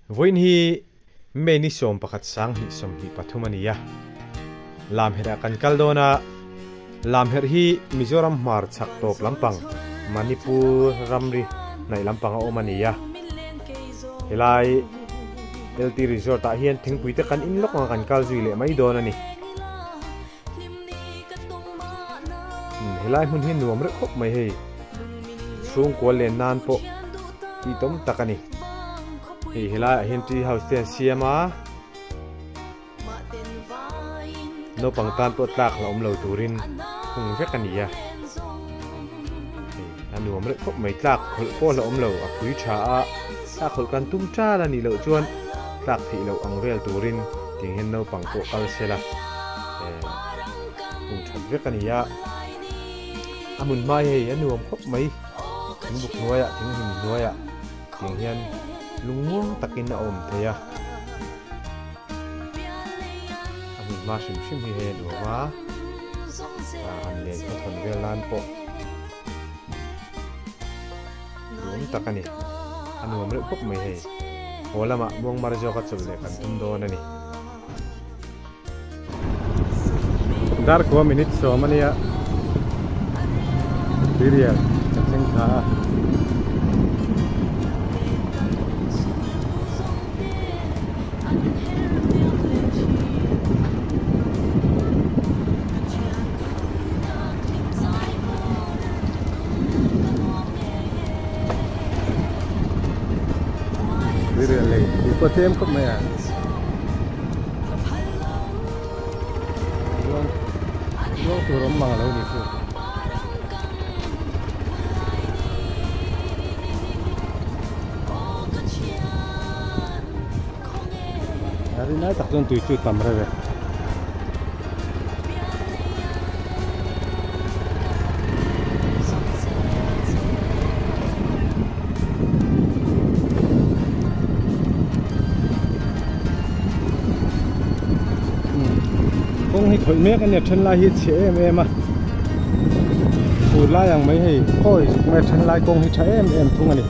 voin hi meni som pakhat sang hi som hi pathumania lam hera kan kaldona lam her hi Mizoram mar chak top lampang Manipur ramri nai lampang a omania helai LT resort a hian thingpui te kan in lok kan kal zui le mai don ani helai mun hin nuam re khop mai hei sung ko le nan po ti tom takani helai hian tree house te siama no pangtan to tlak la lo turin khung vekania nuam re khop mai tlak khol ko la lo a phui tha a ta khol kan tum cha la ni lo chuan tlak thi lo ang vel turin ting hen no pang ko kal sela khung that vekania amun mai hei anuam khop mai thing buk noya thing him noya ting hian lungmuang takin a om theya amun ma sim sim hi he nuama an le ko thon vel lan po lung takani anuam re khop mai hei holama muang marjo ka chul le kan tum don ani dar ko minute so mania Serial, cacing kah? Serial lagi, ikut tem kok maya? Jual turun malah ni tu. Hari ni tak tuan tuju tamra be. Kong hi khoi mek ania then lai hi che em a. Phur lai yang mai hi khoi me then lai kong hi tha em thung ani.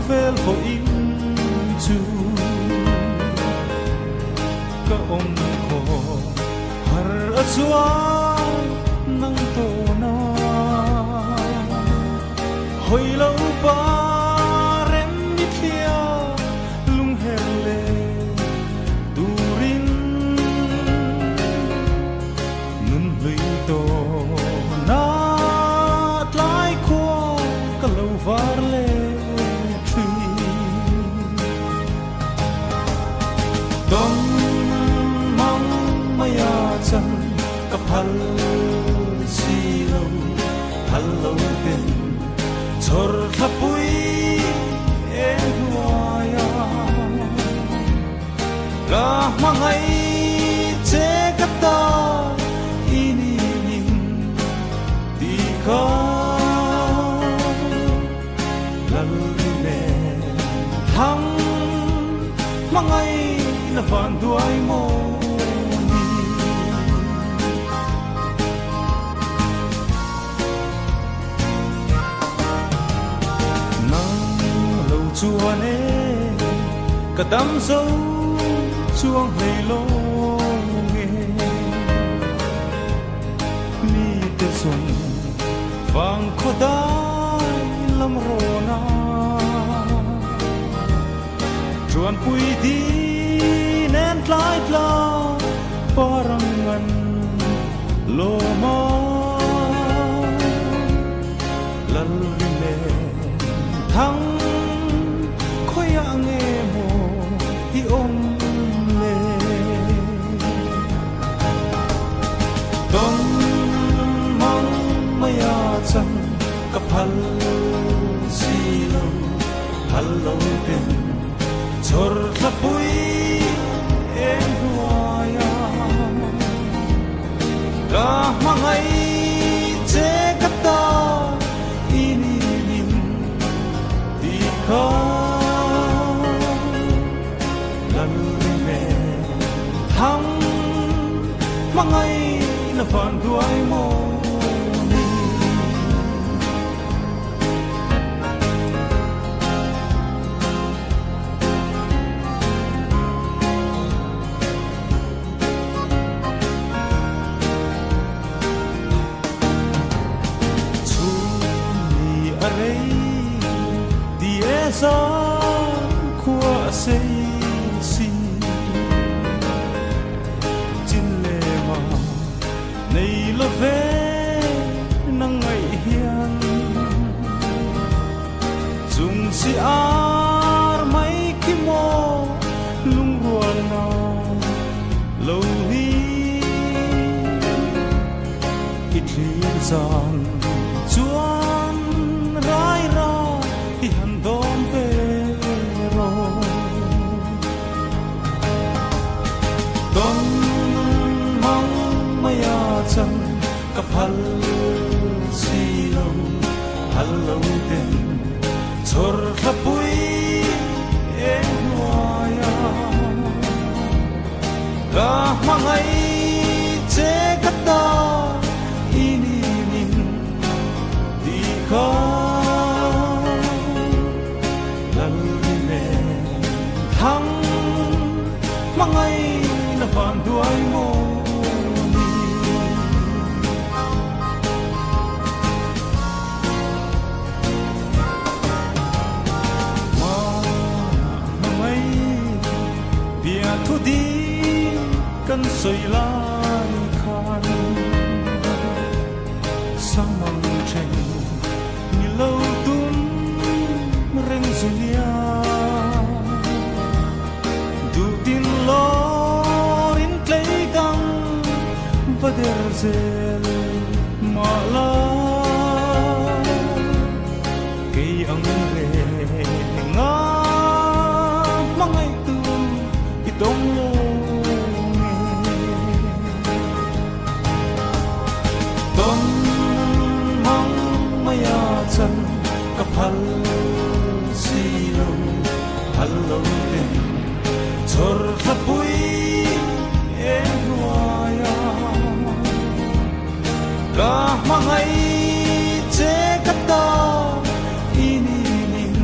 Vel for in chu ka om ko har aswa nang to na hoi lo pa rem mi thia lung hele turin nun lui to na tlai ko ka lo var le Dong mang maya chan kapal silo hallo tin chor thapui e huaya la mangai che kata ini nin di ka lalne thang mangai na van duai mo ni nang lo chuan e kadam zo chuang lei lo nge mi te sun vang khodai lam rona chuan pui di nen tlai tla parangan loma lalne thang khoya nge mo hi om le dong mang maya chan kapal silo hallo tin chor thapui em huaya la mangai na van duai mo ni chu ni arei di esa khua sei si nei lo ve nang ngai hian chung si ar mai ki mo lung rual na lo ni ki thlir zan chuan rai ra hi han dom ve ro don mang maya chan ka phal si lo hal lo den chor khapui e noya ka mangai che kata ini min di kha lal ne thang mangai na van duai mo thu đi căn soi lai khan sang mang chen ni lâu tun reng zulia du tin lo in clay gang va der zel ma la ke ang re nga mangai đông lo đông mang maya chan ka phal si lo hal lo den chor khapui e noya ka mangai che kata ini nin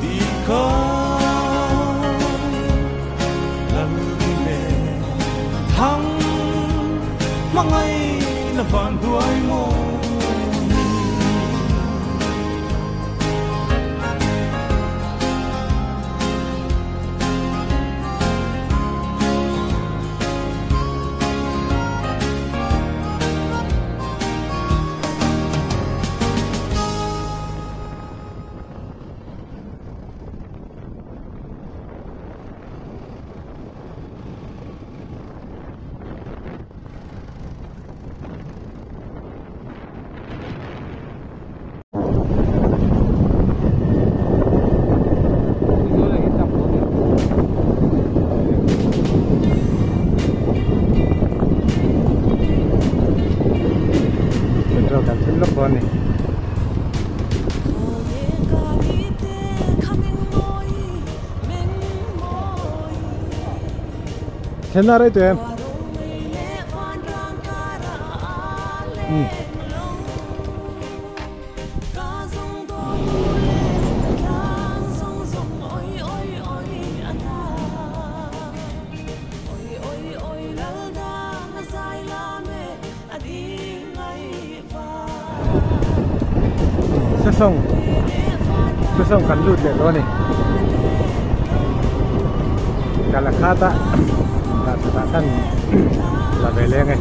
di ka thang mangai na van duai mo thế nào đấy tụi em? Sẽ xong cắn lụt để luôn này. Cả là khát á. Đã kan là về lên ngay.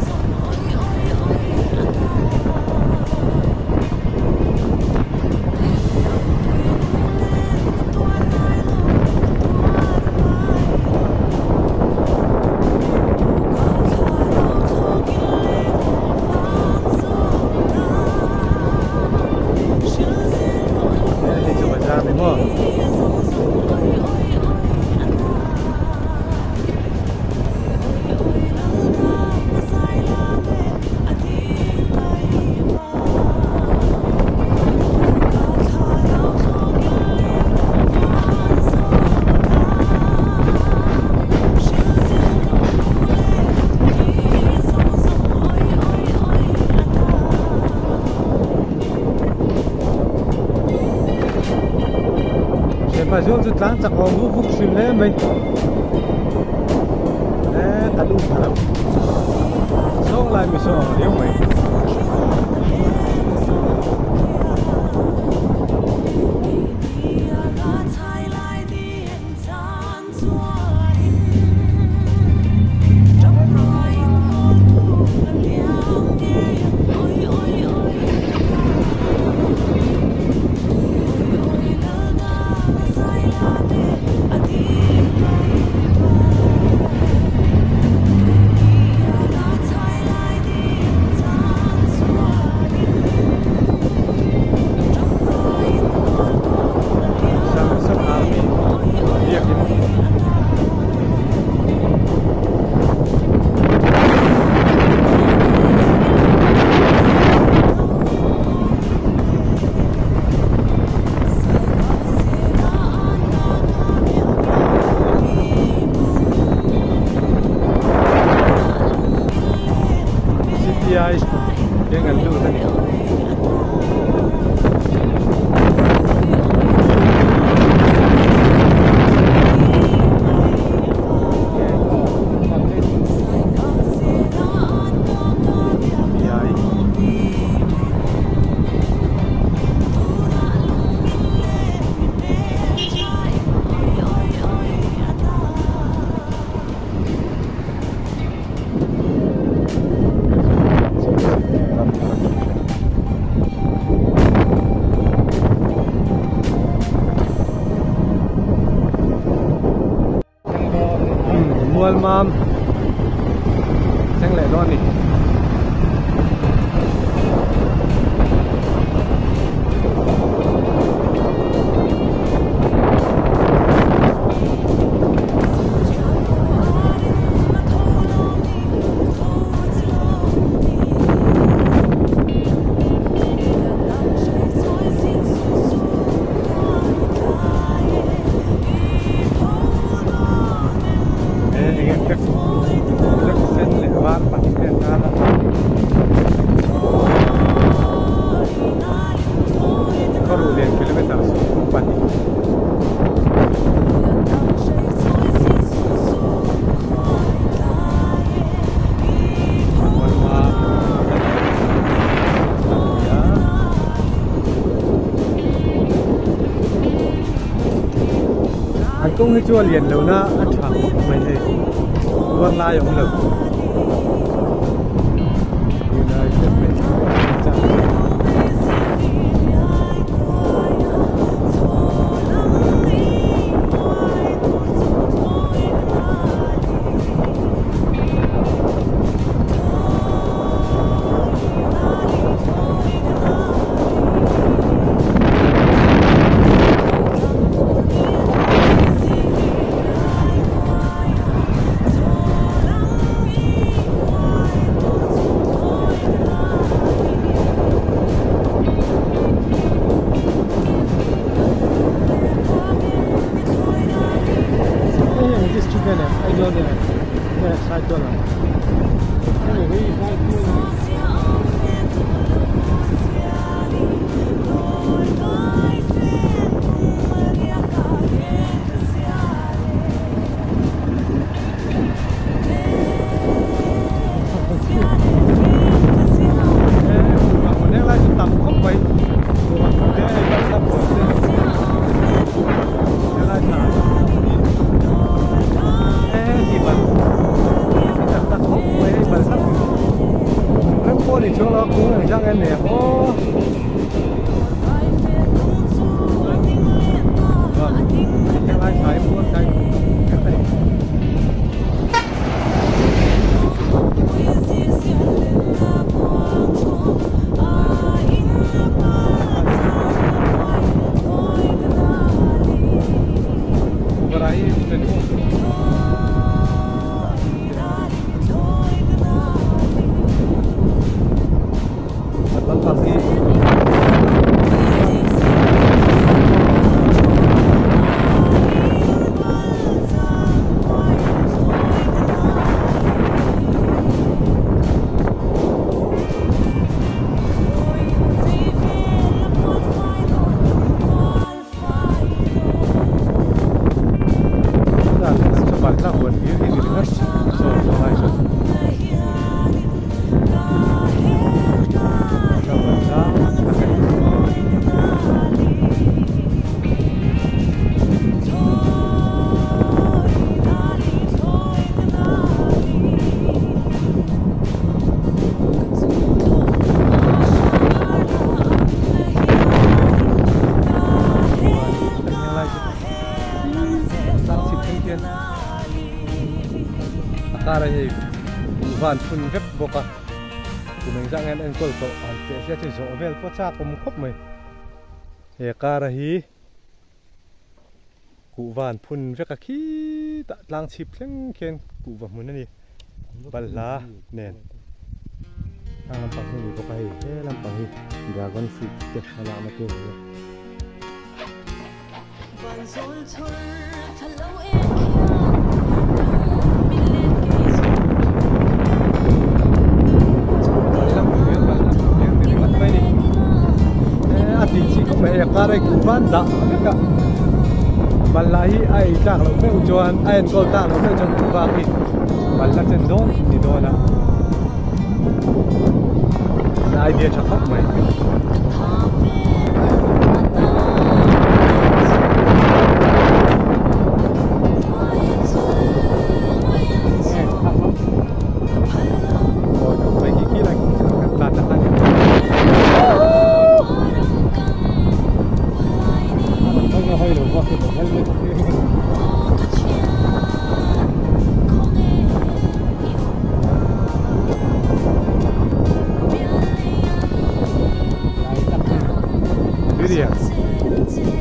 mà zoom chút láng chắc có vũ vục xuyên lên mình ta đủ thật số lại mình số nếu mày Mom sang lại đó nè cũng hơi chua liền lâu na ăn thẳng mày gì luôn lai ông lực van phun vep boka kumeng zangen en kol to an se se zo vel po cha kum khop mai he kara hi ku van phun veka khi ta tlang chip thleng khen ku wa mun ani balla nen ang pang hi boka hi he lam pang hi dragon fruit te hala ma te van zol chur thalo en khia milen ke zo lam mi mat pai ni ati chi ko me kara ku van da ka Malahi ai tak lo me ujuan ai tol tak lo me jon ba ki balla chen don ni dona na idea cha khop mai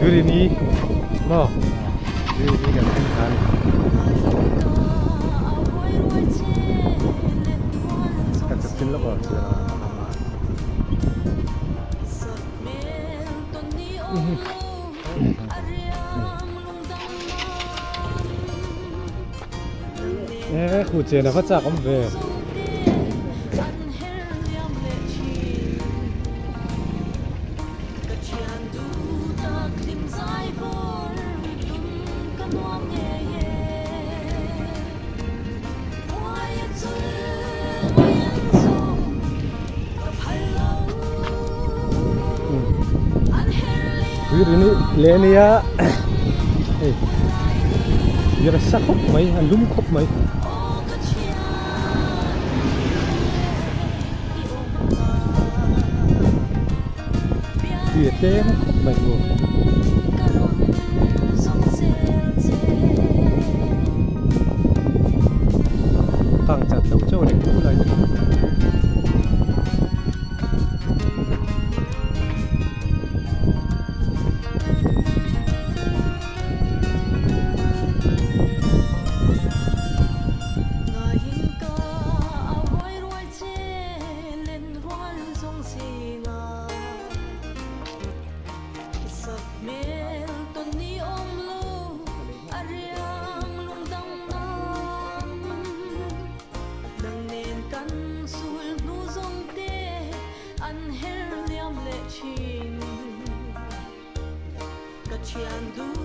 Duri ni, no, duri ni kan kan. Kat sin lo ko. Khu chen na phát cha kom ve. Ini Lenia, biar sakop mai, andum kop mai. Biar tem kop mai lo. Kang chặt đầu châu này cũng là Chiang du